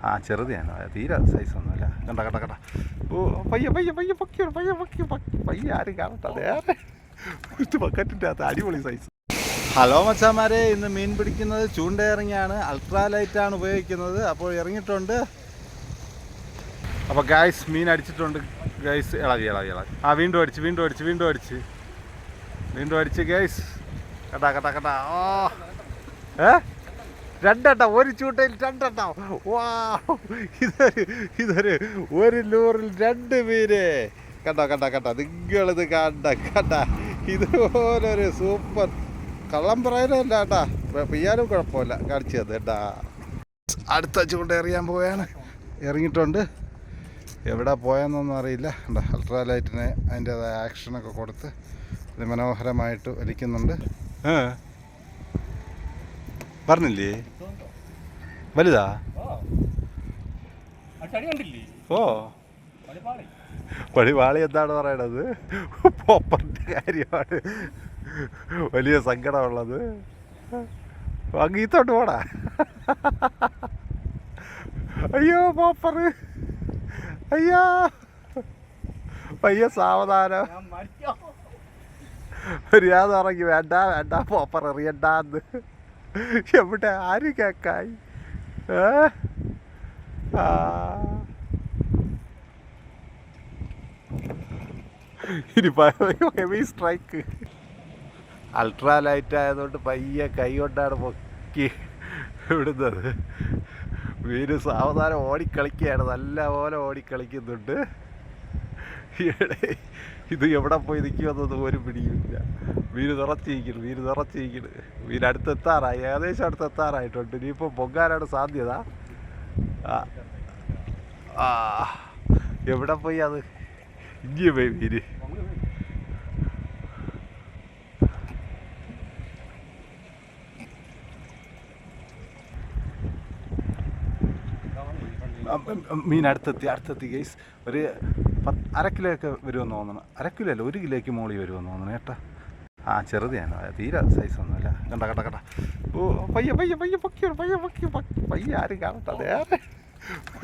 ആ ചെറുതാണ്, തീരെ സൈസൊന്നുമില്ല. കണ്ട കണ്ട കണ്ട. ഓ പയ്യ പയ്യ പയ്യ പൊക്കിയാണ്, പയ്യ പൊക്കി പയ്യ ആരും കാണട്ടെ. അതേറെ ഇത് ബക്കറ്റിൻ്റെ അകത്ത് അടിപൊളി സൈസ്. ഹലോ മച്ചാമാരെ, ഇന്ന് മീൻ പിടിക്കുന്നത് ചൂണ്ടയിറങ്ങിയാണ്. അൾട്രാലൈറ്റാണ് ഉപയോഗിക്കുന്നത്. അപ്പോൾ ഇറങ്ങിയിട്ടുണ്ട്. അപ്പോൾ ഗൈസ് മീൻ അടിച്ചിട്ടുണ്ട് ഗൈസ്. ഇളവി ആ വീണ്ടും അടിച്ച് ഗൈസ്. കട്ടാ കട്ടാ കട്ടാ. ഓ രണ്ടെണ്ണം ഒരു ചൂണ്ടയിൽ രണ്ടെണ്ണം. വാ ഇതൊരു ഒരു ലൂറിൽ 2 മീന്. കണ്ട നിങ്ങളിത് കണ്ട ഇതുപോലൊരു സൂപ്പർ. കള്ളം പറയാനല്ല കേട്ടാ, പെയ്യാനും കുഴപ്പമില്ല. കാണിച്ചു തന്നത് കേട്ടാ. അടുത്ത ചൂണ്ട എറിയാൻ പോവുകയാണ്. ഇറങ്ങിയിട്ടുണ്ട്. എവിടെ പോയെന്നൊന്നും അറിയില്ല. എന്താ അൾട്രാലൈറ്റിന് അതിൻ്റേതായ ആക്ഷനൊക്കെ കൊടുത്ത് ഇത് മനോഹരമായിട്ട് വലിക്കുന്നുണ്ട്. പറഞ്ഞില്ലേ വലുതാ? ഓ പടിവാളി എന്താണ് പറയണത്? പോപ്പറിൻ്റെ കാര്യമാണ് വലിയ സങ്കടമുള്ളത്. അങ്ങീത്തോട്ട് പോടാ. അയ്യോ പോപ്പർ, അയ്യോ പയ്യ സാവധാനം. മര്യാദ ഇറങ്ങി. വേണ്ട പോപ്പർ എറിയണ്ടെന്ന്. എവിടെ ആര് കേക്കായി? ഇനി ഹെവി സ്ട്രൈക്ക്. അൾട്രാലൈറ്റ് ആയതുകൊണ്ട് പയ്യെ കൈ കൊണ്ടാണ് പൊക്കി വിടുന്നത്. മീന് സാവധാനം ഓടിക്കളിക്കുകയാണ്, നല്ല പോലെ ഓടിക്കളിക്കുന്നുണ്ട്. ഇത് എവിടെ പോയി നിൽക്കുമെന്നൊന്നും ഒരു പിടിയുമില്ല. മീൻ നിറച്ചിരിക്കുന്നു. മീൻ അടുത്തെത്താറായി, ഏകദേശം അടുത്തെത്താറായിട്ടുണ്ട്. ഇനിയിപ്പോൾ പൊങ്ങാനാണ് സാധ്യത. എവിടെ പോയി അത്? ഇങ്ങനെ പോയി മീന്. മീൻ അടുത്തെത്തി ഗൈസ്. ഒരു 1/2 കിലോ ഒക്കെ വരുമെന്ന് തോന്നണം. 1/2 കിലോ അല്ല, 1 കിലോയ്ക്ക് മുകളിൽ വരുമെന്ന് തോന്നണം കേട്ടാ. ആ ചെറുതാണ്, തീരെ സൈസൊന്നുമില്ല. കണ്ട. ഓ പയ്യ പൊക്കിയാണ്, പയ്യ ആരും കാണട്ടെ. അതേറെ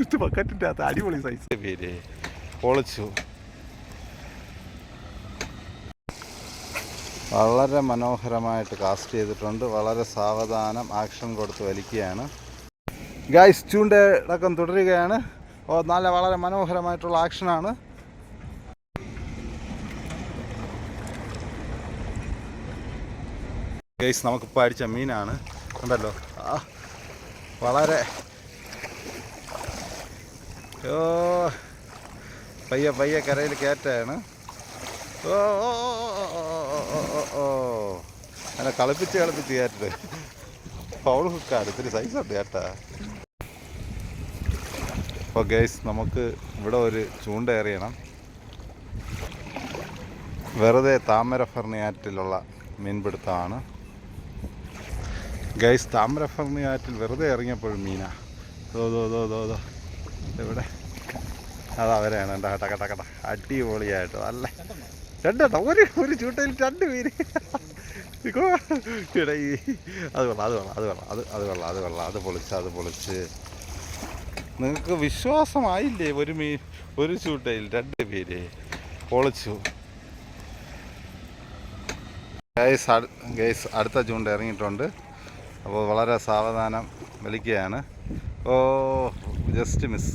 ഇത് ബക്കറ്റിൻ്റെ അകത്ത് അടിപൊളി സൈസ്. പേര് പൊളിച്ചു. വളരെ മനോഹരമായിട്ട് കാസ്റ്റ് ചെയ്തിട്ടുണ്ട്. വളരെ സാവധാനം ആക്ഷൻ കൊടുത്ത് വലിക്കുകയാണ് ഗൈസ്. ചൂണ്ടടക്കം തുടരുകയാണ്. വളരെ മനോഹരമായിട്ടുള്ള ആക്ഷനാണ്. ഗൈസ് നമുക്കിപ്പോൾ അടിച്ച മീനാണ്, ഉണ്ടല്ലോ. വളരെ പയ്യെ കരയിൽ കയറ്റാണ്. അങ്ങനെ കളിപ്പിച്ച് കയറ്റത്. പൗൾ ഹുക്കാണ്, ഇത്തിരി സൈസുണ്ട് കേട്ടാ. അപ്പോൾ ഗൈസ് നമുക്ക് ഇവിടെ ഒരു ചൂണ്ട എറിയണം. വെറുതെ താമരഫർണിയാറ്റിലുള്ള മീൻപിടുത്തമാണ് ഗൈസ്. താമരഫർണിയാറ്റിൽ വെറുതെ ഇറങ്ങിയപ്പോഴും മീനാ. ഇവിടെ അതവരെയാണ്. കട്ട അടിപൊളിയായിട്ട് നല്ല രണ്ടെണ്ണം ഒരു ചൂണ്ടയിൽ 2 മീന്. അത് പൊളിച്ച്. നിങ്ങൾക്ക് വിശ്വാസമായില്ലേ? ഒരു ചൂണ്ടയിൽ 2 മീന് പൊളിച്ചു. ഗൈസ് അടുത്ത ചൂണ്ട ഇറങ്ങിയിട്ടുണ്ട്. അപ്പോൾ വളരെ സാവധാനം വലിക്കുകയാണ്. ഓ ജസ്റ്റ് മിസ്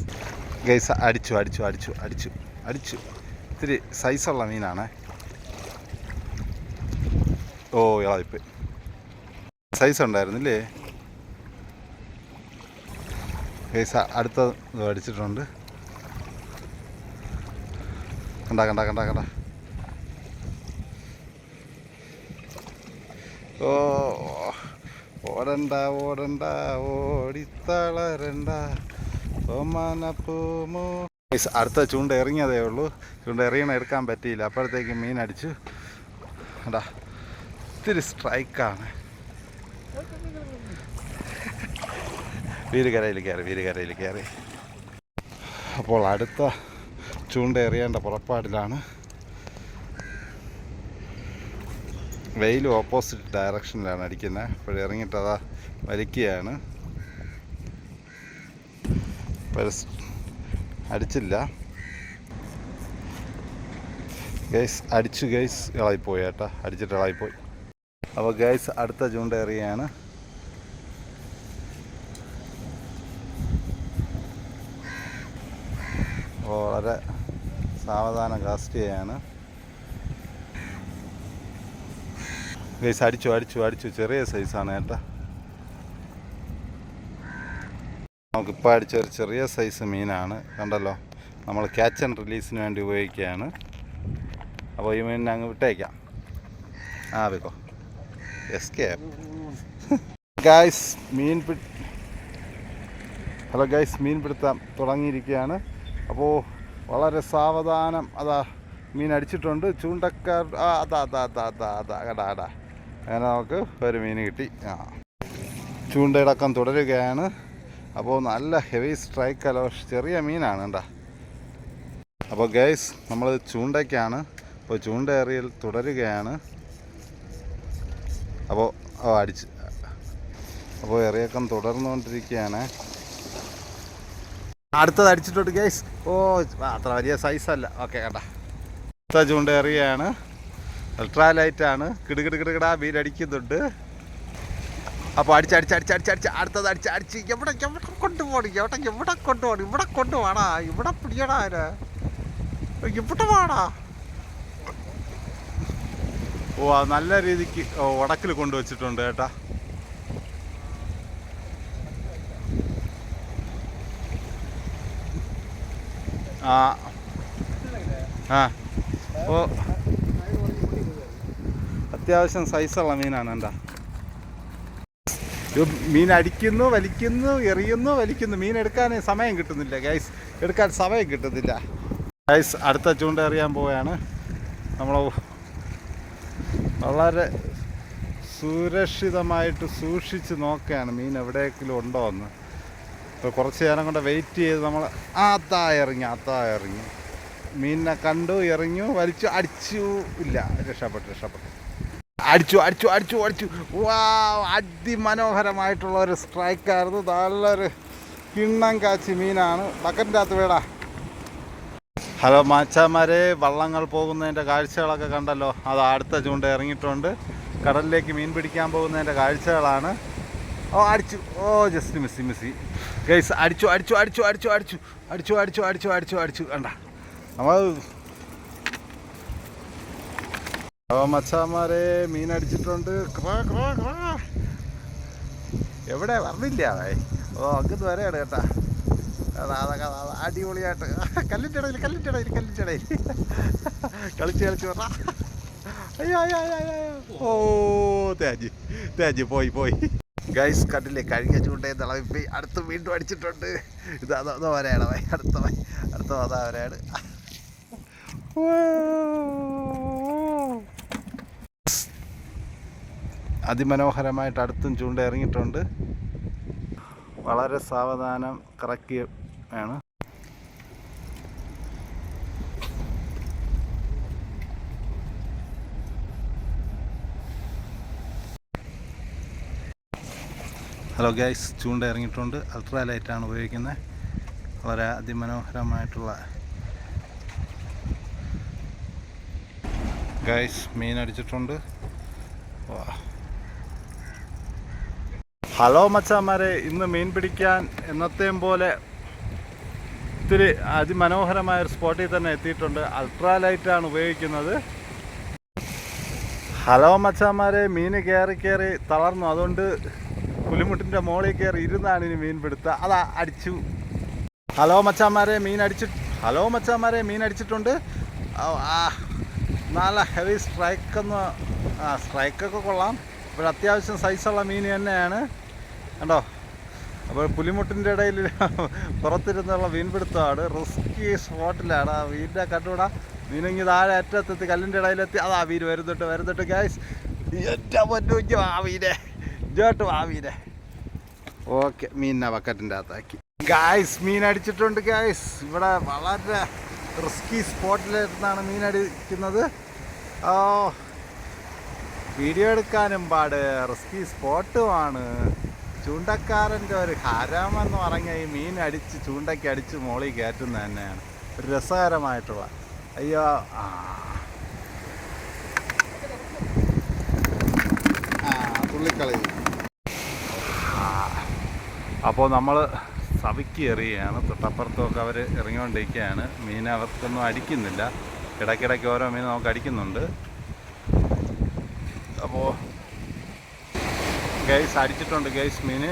ഗൈസ്. അടിച്ചു. ഇത്തിരി സൈസുള്ള മീനാണ്. ഓ ഇളവിപ്പ് സൈസ് ഉണ്ടായിരുന്നില്ലേ ഗൈസ്? അടുത്ത അടിച്ചിട്ടുണ്ട്. കണ്ട. ഓ ഓടണ്ട ഓടിത്തളരണ്ട ഓമനപ്പൂമോ. അടുത്ത ചൂണ്ട ഇറങ്ങിയതേ ഉള്ളൂ. ചൂണ്ട എടുക്കാൻ പറ്റിയില്ല. അപ്പോഴത്തേക്ക് മീൻ അടിച്ചു. കണ്ടാ ഇത്തിരി സ്ട്രൈക്കാണ്. വീരുകരയിൽ കയറി. അപ്പോൾ അടുത്ത ചൂണ്ട എറിയേണ്ട പുറപ്പാടിലാണ്. വെയിൽ ഓപ്പോസിറ്റ് ഡയറക്ഷനിലാണ് അടിക്കുന്നത്. അപ്പോൾ ഇറങ്ങിയിട്ട് വലിക്കുകയാണ്. അടിച്ചില്ല ഗൈസ്, അടിച്ചു ഗൈസ്, ഇളകിപ്പോയി കേട്ടോ, അടിച്ചിട്ട് ഇളകിപ്പോയി. അപ്പോൾ ഗൈസ് അടുത്ത ചൂണ്ട എറിയാണ്. അപ്പോൾ വളരെ സാവധാനം കാസ്റ്റ് ചെയ്യാണ് ഗൈസ്. അടിച്ചു ചെറിയ സൈസാണ് കേട്ടോ. നമുക്കിപ്പോൾ അടിച്ചൊരു ചെറിയ സൈസ് മീനാണ്, കണ്ടല്ലോ. നമ്മൾ ക്യാച്ച് ആൻഡ് റിലീസിന് വേണ്ടി ഉപയോഗിക്കുകയാണ്. അപ്പോൾ ഈ മീനിനെ അങ്ങ് വിട്ടേക്കാം. വെക്കോ എസ്കേപ്പ് ഗൈസ്. ഹലോ ഗൈസ്, മീൻ പിടുത്തം തുടങ്ങിയിരിക്കുകയാണ്. അപ്പോൾ വളരെ സാവധാനം അതാ മീൻ അടിച്ചിട്ടുണ്ട്. ചൂണ്ടക്കാർ അതാ അങ്ങനെ നമുക്ക് ഒരു മീൻ കിട്ടി. ചൂണ്ടയിടക്കം തുടരുകയാണ്. അപ്പോൾ നല്ല ഹെവി സ്ട്രൈക്കല്ലോ, ചെറിയ മീനാണ് കേട്ടോ. അപ്പോൾ ഗൈസ് നമ്മൾ ചൂണ്ടയ്ക്കാണ്. അപ്പോൾ ചൂണ്ട എറിയൽ തുടരുകയാണ്. അപ്പോൾ അപ്പോൾ എറിയക്കം തുടർന്നുകൊണ്ടിരിക്കുകയാണ്. അടുത്തത് അടിച്ചിട്ടുണ്ട് ഗൈസ്. അത്ര വലിയ സൈസല്ല. ഓക്കെ കേട്ടോ. അടുത്ത ചൂണ്ട എറിയാണ്. അൾട്രാ ലൈറ്റാണ്. കിടുകിടുകിടാ മീനടിക്കുന്നുണ്ട്. അപ്പോൾ അടിച്ച് അടുത്തത് അടിച്ച് എവിടെ കൊണ്ടുപോകണം, എവിടെ കൊണ്ടുപോകണാ, ഇവിടെ പിടിയടാ, ഇവിടെ വാടാ. നല്ല രീതിക്ക് ഉടക്കിൽ കൊണ്ടുവച്ചിട്ടുണ്ട് കേട്ടാ. അത്യാവശ്യം സൈസുള്ള മീനാണ് എന്താ. മീൻ അടിക്കുന്നു, വലിക്കുന്നു, എറിയുന്നു, വലിക്കുന്നു. മീൻ എടുക്കാൻ സമയം കിട്ടുന്നില്ല ഗൈസ്, ഗൈസ്. അടുത്ത ചൂണ്ട എറിയാൻ പോവുകയാണ്. നമ്മൾ വളരെ സുരക്ഷിതമായിട്ട് സൂക്ഷിച്ച് നോക്കുകയാണ് മീൻ എവിടെയെങ്കിലും ഉണ്ടോ എന്ന്. ഇപ്പോൾ കുറച്ച് നേരം കൊണ്ട് വെയിറ്റ് ചെയ്ത് നമ്മൾ അതാ ഇറങ്ങി മീനിനെ കണ്ടു, എറിഞ്ഞു, വലിച്ചു, അടിച്ചു. ഇല്ല, രക്ഷപ്പെട്ടു. അടിച്ചു. അതിമനോഹരമായിട്ടുള്ള ഒരു സ്ട്രൈക്കായിരുന്നു. നല്ലൊരു കിണ്ണം കാച്ചി മീനാണ്. ബക്കറ്റിൻ്റെ അകത്ത് വീടാ. ഹലോ മാച്ചാമാരെ, വള്ളങ്ങൾ പോകുന്നതിൻ്റെ കാഴ്ചകളൊക്കെ കണ്ടല്ലോ. അത് അടുത്ത ചൂണ്ട ഇറങ്ങിയിട്ടുണ്ട്. കടലിലേക്ക് മീൻ പിടിക്കാൻ പോകുന്നതിൻ്റെ കാഴ്ചകളാണ്. അടിച്ചു. ജസ്റ്റ് മിസ്സി ഗൈസ്. അടിച്ചു. കണ്ട നമ്മൾ മച്ചാമാരെ മീൻ അടിച്ചിട്ടുണ്ട്. എവിടെ പറഞ്ഞില്ല അങ്ങ് വരെയാണ് കേട്ടാ. അതൊക്കെ അടിപൊളിയായിട്ട് കല്ലിൻ്റെ ഇടയിൽ കളിച്ച് പറ. അയ്യോ തേജ് പോയി ഗൈസ്. കണ്ടില്ലേ, കഴിഞ്ഞ ചൂണ്ടയിൽ തിളവിപ്പോയി. അടുത്ത് വീണ്ടും അടിച്ചിട്ടുണ്ട്. അതോ വരെയാണ് അടുത്ത അതാ വരെയാണ്. അതിമനോഹരമായിട്ട് അടുത്തും ചൂണ്ട ഇറങ്ങിയിട്ടുണ്ട്. വളരെ സാവധാനം കറക്കുകയാണ്. ഹലോ ഗൈസ്, ചൂണ്ട ഇറങ്ങിയിട്ടുണ്ട്. അൾട്രാ ലൈറ്റാണ് ഉപയോഗിക്കുന്നത്. വളരെ അതിമനോഹരമായിട്ടുള്ള ഗൈസ് മീൻ അടിച്ചിട്ടുണ്ട്. ഹലോ മച്ചാമാരെ, ഇന്ന് മീൻ പിടിക്കാൻ എന്നത്തെയും പോലെ ഇത്തിരി അതിമനോഹരമായൊരു സ്പോട്ടിൽ തന്നെ എത്തിയിട്ടുണ്ട്. അൾട്രാ ലൈറ്റാണ് ഉപയോഗിക്കുന്നത്. ഹലോ മച്ചാമാരെ, മീൻ കയറി തളർന്നു. അതുകൊണ്ട് പുലിമുട്ടിൻ്റെ മോളിൽ കയറി ഇരുന്നാണ് ഇനി മീൻ പിടുത്തുക. അതാ അടിച്ചു. ഹലോ മച്ചാമാരെ, മീൻ അടിച്ചിട്ടുണ്ട്. നല്ല ഹെവി സ്ട്രൈക്കൊക്കെ കൊള്ളാം. ഇപ്പോൾ അത്യാവശ്യം സൈസുള്ള മീൻ തന്നെയാണ് കണ്ടോ. അപ്പോൾ പുലിമുട്ടിൻ്റെ ഇടയിൽ പുറത്തിരുന്നുള്ള മീൻപിടുത്തമാണ്. റിസ്കി സ്പോട്ടിലാണ്. ആ മീനിൻ്റെ കണ്ടുകൂടാ. മീനെങ്കിൽ താഴെ അറ്റത്തെത്തി കല്ലിൻ്റെ ഇടയിലെത്തി. അതാ മീൻ വരുന്നുണ്ട് ഗൈസ്. ഏറ്റവും പൊന്നു മീനെ. ഓക്കെ, മീനിനെ ബക്കറ്റിൻ്റെ അകത്താക്കി ഗൈസ്. മീൻ അടിച്ചിട്ടുണ്ട് ഗൈസ്. ഇവിടെ വളരെ റിസ്കി സ്പോട്ടിലിരുന്നാണ് മീൻ അടിക്കുന്നത്. വീഡിയോ എടുക്കാനും പാട്, റിസ്കി സ്പോട്ടുമാണ്. ചൂണ്ടക്കാരൻ്റെ ഒരു ഹരമെന്ന് പറഞ്ഞാൽ ഈ മീൻ അടിച്ച് ചൂണ്ടയ്ക്ക് അടിച്ച് മോളിൽ കയറ്റുന്നത് തന്നെയാണ് ഒരു രസകരമായിട്ടുള്ള. അയ്യോ തുള്ളിക്കളി. അപ്പോൾ നമ്മൾ സവിക്ക് എറിയുകയാണ്. തൊട്ടപ്പുറത്തൊക്കെ അവർ ഇറങ്ങിക്കൊണ്ടിരിക്കുകയാണ്. മീൻ അവർക്കൊന്നും അടിക്കുന്നില്ല. ഇടയ്ക്കിടയ്ക്ക് ഓരോ മീൻ നമുക്ക് അടിക്കുന്നുണ്ട്. അപ്പോൾ ഗൈസ് അടിച്ചിട്ടുണ്ട് ഗൈസ് മീൻ.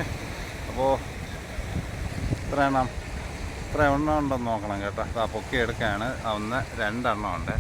അപ്പോൾ എത്ര എണ്ണം ഉണ്ടെന്ന് നോക്കണം കേട്ടോ. പൊക്കി എടുക്കുകയാണ്. 1 2 എണ്ണം ഉണ്ട്.